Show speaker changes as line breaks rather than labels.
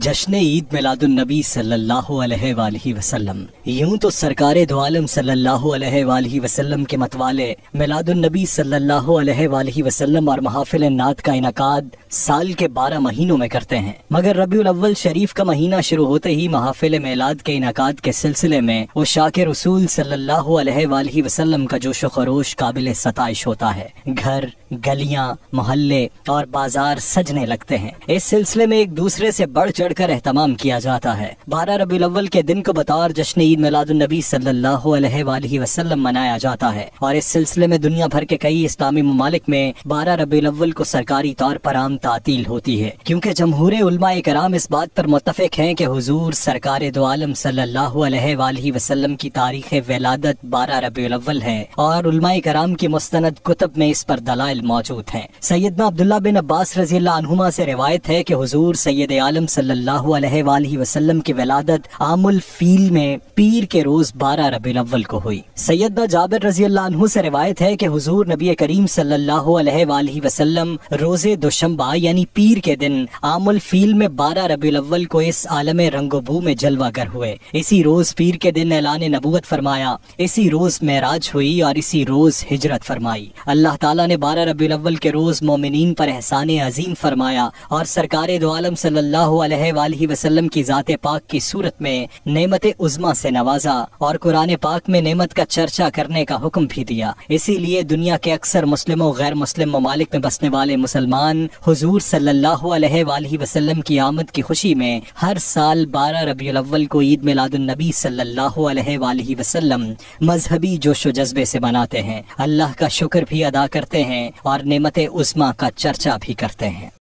جشن عید میلادُ النبی صلی اللہ علیہ وآلہ وسلم۔ یوں تو سرکار دو عالم صلی اللہ علیہ وآلہ وسلم کے متوالے میلاد النبی صلی اللہ علیہ وآلہ وسلم اور محافل نعت کا انعقاد سال کے 12 مہینوں میں کرتے ہیں، مگر ربیع الاول شریف کا مہینہ شروع ہوتے ہی محافل میلاد کے انعقاد کے سلسلے میں وہ شاک رسول صلی اللہ علیہ وآلہ وسلم کا جوش و خروش قابل ستائش ہوتا ہے۔ گھر، گلیاں، محلے اور بازار سجنے لگتے ہیں۔ اس سلسلے میں ایک دوسرے سے بڑھ چڑھ کر اہتمام کیا جاتا ہے۔ 12 ربیع الاول کے دن کو بطور جشن عید میلاد النبی صلی اللہ علیہ وآلہ وسلم منایا جاتا ہے، اور اس سلسلے میں دنیا بھر کے کئی اسلامی ممالک میں 12 ربیع الاول کو سرکاری طور پر عام تعطیل ہوتی ہے، کیونکہ جمہور علماء کرام اس بات پر متفق ہیں کہ حضور سرکار دو عالم صلی اللہ علیہ وآلہ وسلم کی تاریخ ولادت 12 ربیع الاول ہے، اور علماء کرام کی مستند کتب میں اس پر دلائل موجود ہیں۔ سیدنا عبداللہ بن عباس رضی اللہ عنہما سے روایت ہے کہ حضور سید عالم صلی اللہ علیہ وآلہ وسلم کی ولادت عام الفیل میں پیر کے روز 12 ربیع الاول کو ہوئی۔ سیدنا جابر رضی اللہ عنہ سے روایت ہے کہ حضور نبی کریم صلی اللہ علیہ وآلہ وسلم روز دوشنبہ یعنی پیر کے دن عام الفیل میں 12 ربیع الاول کو اس عالم رنگ و بو میں جلوہ گر ہوئے۔ اسی روز پیر کے دن اعلان نبوت فرمایا، اسی روز معراج ہوئی اور اسی روز ہجرت فرمائی۔ اللہ تعالیٰ نے 12 ربیع الاول کے روز مومنین پر احسان عظیم فرمایا اور سرکار دو عالم صلی اللہ علیہ وآلہ وسلم کی ذات پاک کی صورت میں نعمت عظمیٰ سے نوازا، اور قرآن پاک میں نعمت کا چرچا کرنے کا حکم بھی دیا۔ اسی لیے دنیا کے اکثر مسلم و غیر مسلم ممالک میں بسنے والے مسلمان حضور صلی اللہ علیہ وآلہ وسلم کی آمد کی خوشی میں ہر سال 12 ربیع الاول کو عید میلاد النبی صلی اللہ علیہ وآلہ وسلم مذہبی جوش و جذبے سے مناتے ہیں، اللہ کا شکر بھی ادا کرتے ہیں اور نعمت عظمیٰ کا چرچا بھی کرتے ہیں۔